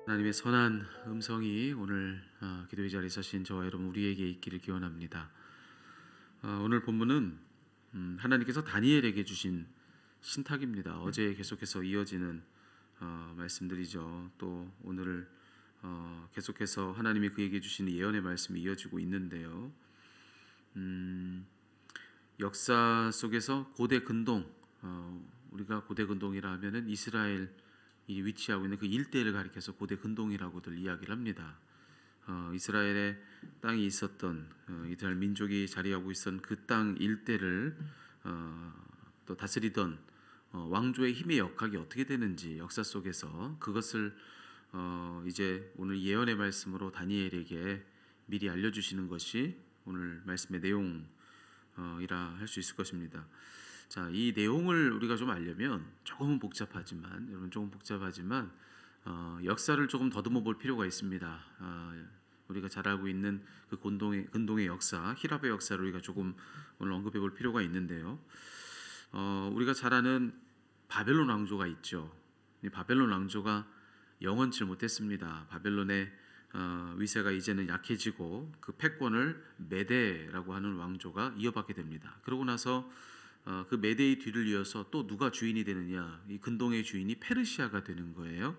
하나님의 선한 음성이 오늘 기도의 자리에 서신 저와 여러분 우리에게 있기를 기원합니다. 오늘 본문은 하나님께서 다니엘에게 주신 신탁입니다. 어제 계속해서 이어지는 말씀들이죠. 또 오늘 계속해서 하나님이 그에게 주신 예언의 말씀이 이어지고 있는데요. 음, 역사 속에서 고대 근동, 우리가 고대 근동이라 하면은 이스라엘 이 위치하고 있는 그 일대를 가리켜서 고대 근동이라고들 이야기를 합니다. 이스라엘의 땅이 있었던 이스라엘 민족이 자리하고 있었던 그 땅 일대를 또 다스리던 왕조의 힘의 역학이 어떻게 되는지 역사 속에서 그것을 이제 오늘 예언의 말씀으로 다니엘에게 미리 알려주시는 것이 오늘 말씀의 내용이라 할 수 있을 것입니다. 자, 이 내용을 우리가 좀 알려면 조금은 복잡하지만 여러분 조금 복잡하지만 역사를 조금 더듬어 볼 필요가 있습니다. 우리가 잘 알고 있는 그 근동의 역사, 히랍의 역사를 우리가 조금 오늘 언급해 볼 필요가 있는데요. 우리가 잘 아는 바벨론 왕조가 있죠. 이 바벨론 왕조가 영원치 못했습니다. 바벨론의 위세가 이제는 약해지고 그 패권을 메데라고 하는 왕조가 이어받게 됩니다. 그러고 나서 그 메데의 뒤를 이어서 또 누가 주인이 되느냐? 이 근동의 주인이 페르시아가 되는 거예요.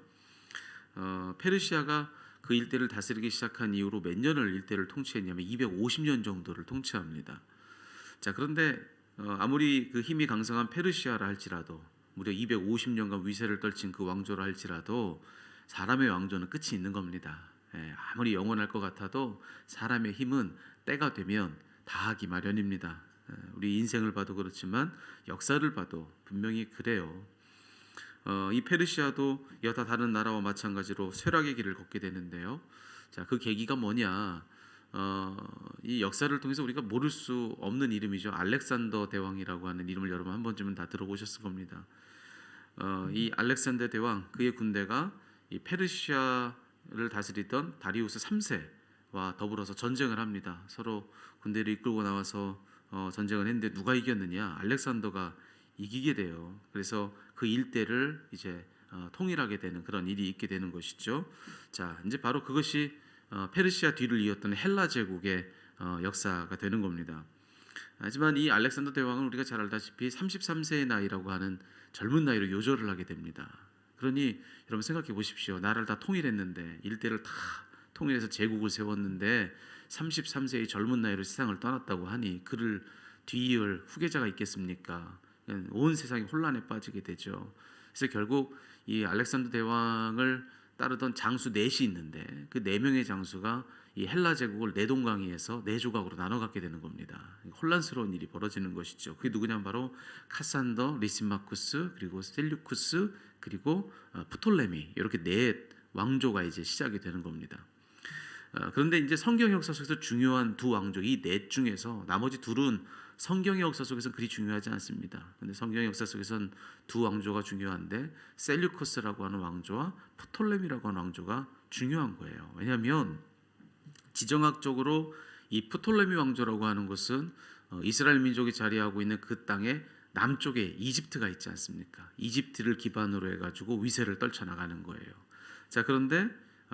페르시아가 그 일대를 다스리기 시작한 이후로 몇 년을 일대를 통치했냐면 250년 정도를 통치합니다. 자, 그런데 아무리 그 힘이 강성한 페르시아라 할지라도 무려 250년간 위세를 떨친 그 왕조라 할지라도 사람의 왕조는 끝이 있는 겁니다. 아무리 영원할 것 같아도 사람의 힘은 때가 되면 다하기 마련입니다. 우리 인생을 봐도 그렇지만 역사를 봐도 분명히 그래요. 이 페르시아도 여타 다른 나라와 마찬가지로 쇠락의 길을 걷게 되는데요. 자, 그 계기가 뭐냐? 이 역사를 통해서 우리가 모를 수 없는 이름이죠. 알렉산더 대왕이라고 하는 이름을 여러분 한 번쯤은 다 들어보셨을 겁니다. 이 알렉산더 대왕 그의 군대가 이 페르시아를 다스리던 다리우스 3세와 더불어서 전쟁을 합니다. 서로 군대를 이끌고 나와서 전쟁을 했는데 누가 이겼느냐? 알렉산더가 이기게 돼요. 그래서 그 일대를 이제 통일하게 되는 그런 일이 있게 되는 것이죠. 자, 이제 바로 그것이 페르시아 뒤를 이었던 헬라 제국의 역사가 되는 겁니다. 하지만 이 알렉산더 대왕은 우리가 잘 알다시피 33세의 나이라고 하는 젊은 나이로 요절을 하게 됩니다. 그러니 여러분 생각해 보십시오. 나라를 다 통일했는데 일대를 다 통일해서 제국을 세웠는데 33세의 젊은 나이로 세상을 떠났다고 하니 그를 뒤이을 후계자가 있겠습니까? 온 세상이 혼란에 빠지게 되죠. 그래서 결국 이 알렉산더 대왕을 따르던 장수 넷이 있는데 그 네 명의 장수가 이 헬라 제국을 네 동강이에서 네 조각으로 나눠 갖게 되는 겁니다. 혼란스러운 일이 벌어지는 것이죠. 그게 누구냐면 바로 카산더, 리시마쿠스, 그리고 셀류쿠스, 그리고 프톨레미 이렇게 네 왕조가 이제 시작이 되는 겁니다. 그런데 이제 성경 역사 속에서 중요한 두 왕조 이 넷 중에서 나머지 둘은 성경의 역사 속에서는 그리 중요하지 않습니다. 그런데 성경의 역사 속에서는 두 왕조가 중요한데 셀류코스라고 하는 왕조와 프톨레미라고 하는 왕조가 중요한 거예요. 왜냐하면 지정학적으로 이 프톨레미 왕조라고 하는 것은 이스라엘 민족이 자리하고 있는 그 땅의 남쪽에 이집트가 있지 않습니까? 이집트를 기반으로 해가지고 위세를 떨쳐나가는 거예요. 자, 그런데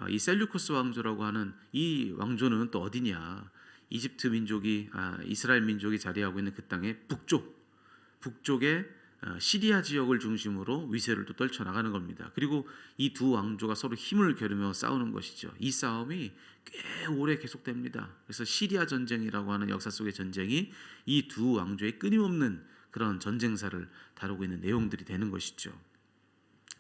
이 셀류코스 왕조라고 하는 이 왕조는 또 어디냐? 이집트 민족이 이스라엘 민족이 자리하고 있는 그 땅의 북쪽의 시리아 지역을 중심으로 위세를 또 떨쳐나가는 겁니다. 그리고 이 두 왕조가 서로 힘을 겨루며 싸우는 것이죠. 이 싸움이 꽤 오래 계속됩니다. 그래서 시리아 전쟁이라고 하는 역사 속의 전쟁이 이 두 왕조의 끊임없는 그런 전쟁사를 다루고 있는 내용들이 되는 것이죠.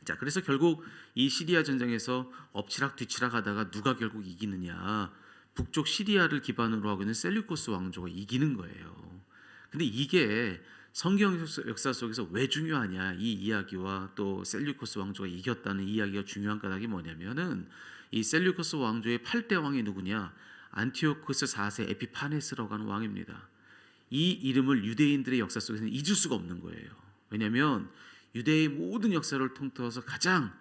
자, 그래서 결국 이 시리아 전쟁에서 엎치락 뒤치락 하다가 누가 결국 이기느냐? 북쪽 시리아를 기반으로 하고 있는 셀류코스 왕조가 이기는 거예요. 근데 이게 성경 역사 속에서 왜 중요하냐? 이 이야기와 또 셀류코스 왕조가 이겼다는 이야기가 중요한 까닭이 뭐냐면은 이 셀류코스 왕조의 8대 왕이 누구냐? 안티오코스 4세 에피파네스라고 하는 왕입니다. 이 이름을 유대인들의 역사 속에서는 잊을 수가 없는 거예요. 왜냐하면 유대의 모든 역사를 통틀어서 가장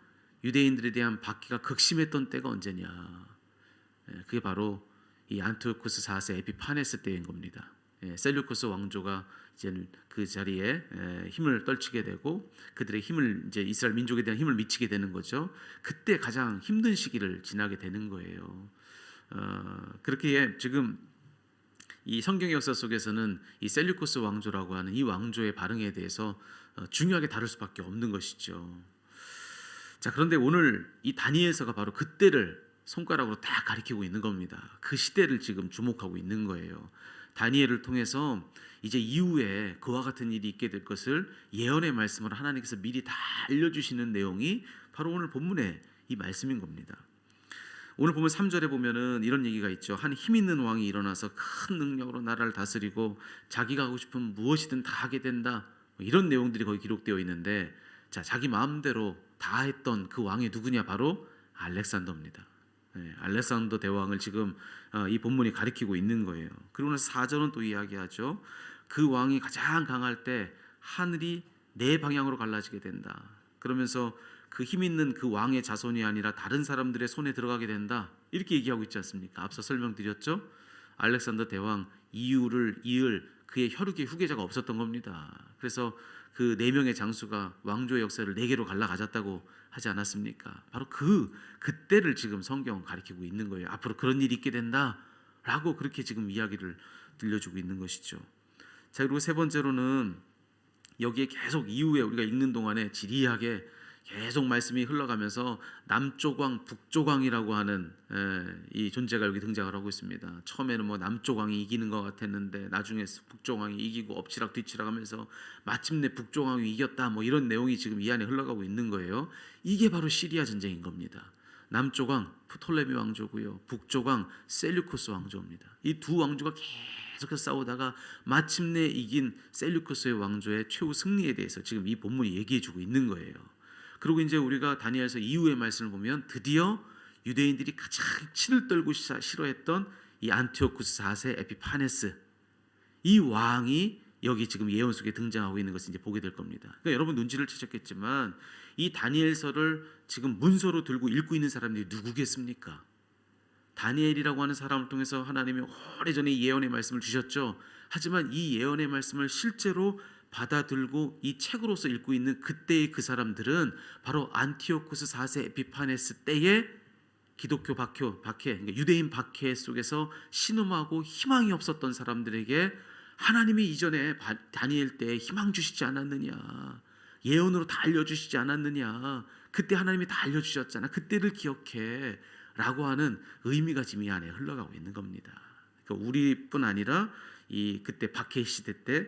유대인들에 대한 박해가 극심했던 때가 언제냐? 그게 바로 이 안티오코스 4세 에피파네스 때인 겁니다. 셀류코스 왕조가 이제 그 자리에 힘을 떨치게 되고 그들의 힘을 이제 이스라엘 민족에 대한 힘을 미치게 되는 거죠. 그때 가장 힘든 시기를 지나게 되는 거예요. 그렇게 지금 이 성경의 역사 속에서는 이 셀류쿠스 왕조라고 하는 이 왕조의 발흥에 대해서 중요하게 다룰 수밖에 없는 것이죠. 자, 그런데 오늘 이 다니엘서가 바로 그때를 손가락으로 다 가리키고 있는 겁니다. 그 시대를 지금 주목하고 있는 거예요. 다니엘을 통해서 이제 이후에 그와 같은 일이 있게 될 것을 예언의 말씀으로 하나님께서 미리 다 알려주시는 내용이 바로 오늘 본문의 이 말씀인 겁니다. 오늘 보면 3절에 보면은 이런 얘기가 있죠. 한 힘 있는 왕이 일어나서 큰 능력으로 나라를 다스리고 자기가 하고 싶은 무엇이든 다 하게 된다. 이런 내용들이 거기 기록되어 있는데, 자, 자기 마음대로 다 했던 그 왕이 누구냐? 바로 알렉산더입니다. 알렉산더 대왕을 지금 이 본문이 가리키고 있는 거예요. 그리고 나서 4절은 또 이야기하죠. 그 왕이 가장 강할 때 하늘이 네 방향으로 갈라지게 된다. 그러면서 그 힘 있는 그 왕의 자손이 아니라 다른 사람들의 손에 들어가게 된다. 이렇게 얘기하고 있지 않습니까? 앞서 설명드렸죠. 알렉산더 대왕 이유를 이을 그의 혈육의 후계자가 없었던 겁니다. 그래서 그 네 명의 장수가 왕조의 역사를 네 개로 갈라가졌다고 하지 않았습니까? 바로 그때를 지금 성경 가리키고 있는 거예요. 앞으로 그런 일이 있게 된다라고 그렇게 지금 이야기를 들려주고 있는 것이죠. 자, 그리고 세 번째로는 여기에 계속 이후에 우리가 읽는 동안에 지리하게 계속 말씀이 흘러가면서 남쪽 왕, 북쪽 왕이라고 하는 이 존재가 여기 등장을 하고 있습니다. 처음에는 뭐 남쪽 왕이 이기는 것 같았는데 나중에 북쪽 왕이 이기고 엎치락 뒤치락 하면서 마침내 북쪽 왕이 이겼다, 뭐 이런 내용이 지금 이 안에 흘러가고 있는 거예요. 이게 바로 시리아 전쟁인 겁니다. 남쪽 왕 프톨레미 왕조고요, 북쪽 왕 셀류쿠스 왕조입니다. 이 두 왕조가 계속해서 싸우다가 마침내 이긴 셀류쿠스의 왕조의 최후 승리에 대해서 지금 이 본문이 얘기해주고 있는 거예요. 그리고 이제 우리가 다니엘서 이후의 말씀을 보면 드디어 유대인들이 가장 치를 떨고 싫어했던 이 안티오쿠스 4세 에피파네스, 이 왕이 여기 지금 예언 속에 등장하고 있는 것을 이제 보게 될 겁니다. 그러니까 여러분 눈치를 채셨겠지만 이 다니엘서를 지금 문서로 들고 읽고 있는 사람들이 누구겠습니까? 다니엘이라고 하는 사람을 통해서 하나님이 오래전에 예언의 말씀을 주셨죠. 하지만 이 예언의 말씀을 실제로 받아들고 이 책으로서 읽고 있는 그때의 그 사람들은 바로 안티오쿠스 4세 에피파네스 때의 기독교 박해, 그러니까 유대인 박해 속에서 신음하고 희망이 없었던 사람들에게 하나님이 이전에 다니엘 때 희망 주시지 않았느냐, 예언으로 다 알려주시지 않았느냐, 그때 하나님이 다 알려주셨잖아, 그때를 기억해 라고 하는 의미가 지금 이 안에 흘러가고 있는 겁니다. 그러니까 우리뿐 아니라 이 그때 박해 시대 때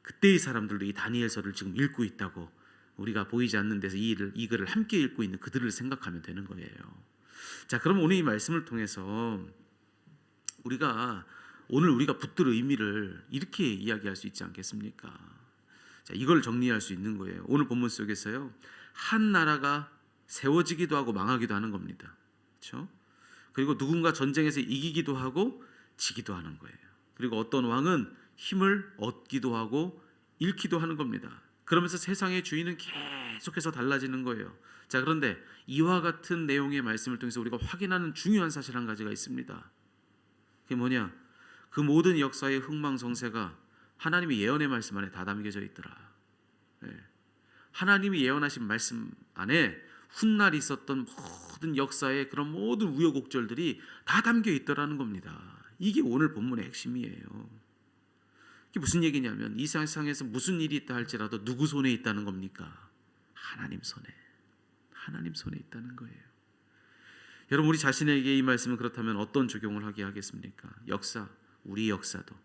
그때의 사람들도 이 다니엘서를 지금 읽고 있다고, 우리가 보이지 않는 데서 이 글을 함께 읽고 있는 그들을 생각하면 되는 거예요. 자, 그럼 오늘 이 말씀을 통해서 오늘 우리가 붙들 의미를 이렇게 이야기할 수 있지 않겠습니까? 자, 이걸 정리할 수 있는 거예요. 오늘 본문 속에서요, 한 나라가 세워지기도 하고 망하기도 하는 겁니다. 그렇죠? 그리고 누군가 전쟁에서 이기기도 하고 지기도 하는 거예요. 그리고 어떤 왕은 힘을 얻기도 하고 잃기도 하는 겁니다. 그러면서 세상의 주인은 계속해서 달라지는 거예요. 자, 그런데 이와 같은 내용의 말씀을 통해서 우리가 확인하는 중요한 사실 한 가지가 있습니다. 그게 뭐냐? 그 모든 역사의 흥망성쇠가 하나님의 예언의 말씀 안에 다 담겨져 있더라. 하나님이 예언하신 말씀 안에 훗날 있었던 모든 역사의 그런 모든 우여곡절들이 다 담겨 있더라는 겁니다. 이게 오늘 본문의 핵심이에요. 이게 무슨 얘기냐면 이 세상에서 무슨 일이 있다 할지라도 누구 손에 있다는 겁니까? 하나님 손에 있다는 거예요. 여러분, 우리 자신에게 이 말씀은 그렇다면 어떤 적용을 하게 하겠습니까? 우리 역사도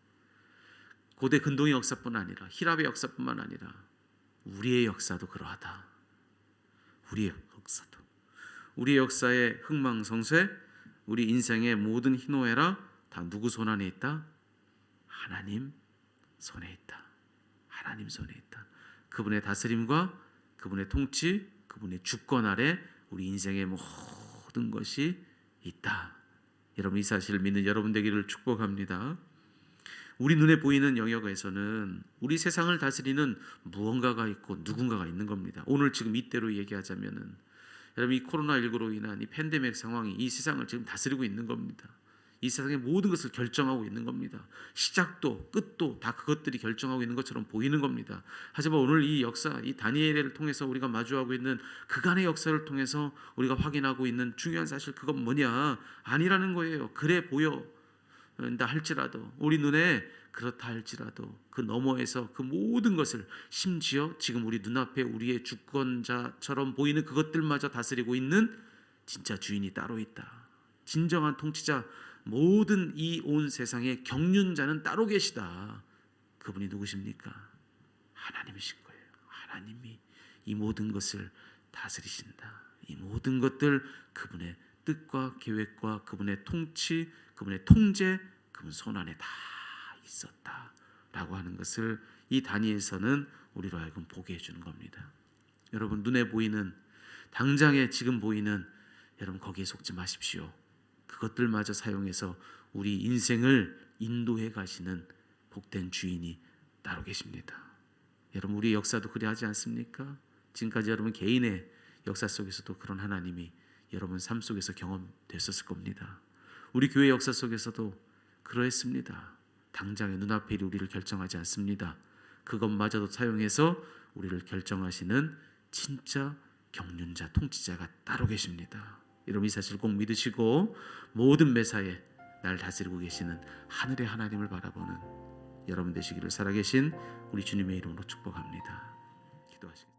고대 근동의 역사뿐 아니라 히랍의 역사뿐만 아니라 우리의 역사도 그러하다. 우리의 역사의 흥망성쇠, 우리 인생의 모든 희노애락 다 누구 손 안에 있다? 하나님 손에 있다. 하나님 손에 있다. 그분의 다스림과 그분의 통치, 그분의 주권 아래 우리 인생의 모든 것이 있다. 여러분, 이 사실을 믿는 여러분 되기를 축복합니다. 우리 눈에 보이는 영역에서는 우리 세상을 다스리는 무언가가 있고 누군가가 있는 겁니다. 오늘 지금 이때로 얘기하자면은 여러분, 이 코로나19로 인한 이 팬데믹 상황이 이 세상을 지금 다스리고 있는 겁니다. 이 세상의 모든 것을 결정하고 있는 겁니다. 시작도 끝도 다 그것들이 결정하고 있는 것처럼 보이는 겁니다. 하지만 오늘 이 역사, 이 다니엘을 통해서 우리가 마주하고 있는 그간의 역사를 통해서 우리가 확인하고 있는 중요한 사실, 그건 뭐냐? 아니라는 거예요. 그래 보여다 할지라도, 우리 눈에 그렇다 할지라도 그 너머에서 그 모든 것을, 심지어 지금 우리 눈앞에 우리의 주권자처럼 보이는 그것들마저 다스리고 있는 진짜 주인이 따로 있다. 진정한 통치자, 모든 이 온 세상의 경륜자는 따로 계시다. 그분이 누구십니까? 하나님이신 거예요. 하나님이 이 모든 것을 다스리신다. 이 모든 것들 그분의 뜻과 계획과 그분의 통치, 그분의 통제, 그분 손 안에 다 있었다라고 하는 것을 이 다니엘서는 우리로 하여금 보게 해주는 겁니다. 여러분, 눈에 보이는, 당장에 지금 보이는, 여러분 거기에 속지 마십시오. 그것들마저 사용해서 우리 인생을 인도해 가시는 복된 주인이 따로 계십니다. 여러분, 우리 역사도 그리 하지 않습니까? 지금까지 여러분 개인의 역사 속에서도 그런 하나님이 여러분 삶 속에서 경험됐었을 겁니다. 우리 교회 역사 속에서도 그러했습니다. 당장의 눈앞에 일이 우리를 결정하지 않습니다. 그것마저도 사용해서 우리를 결정하시는 진짜 경륜자, 통치자가 따로 계십니다. 여러분, 이 사실 꼭 믿으시고 모든 매사에 날 다스리고 계시는 하늘의 하나님을 바라보는 여러분 되시기를 살아계신 우리 주님의 이름으로 축복합니다. 기도하시겠습니다.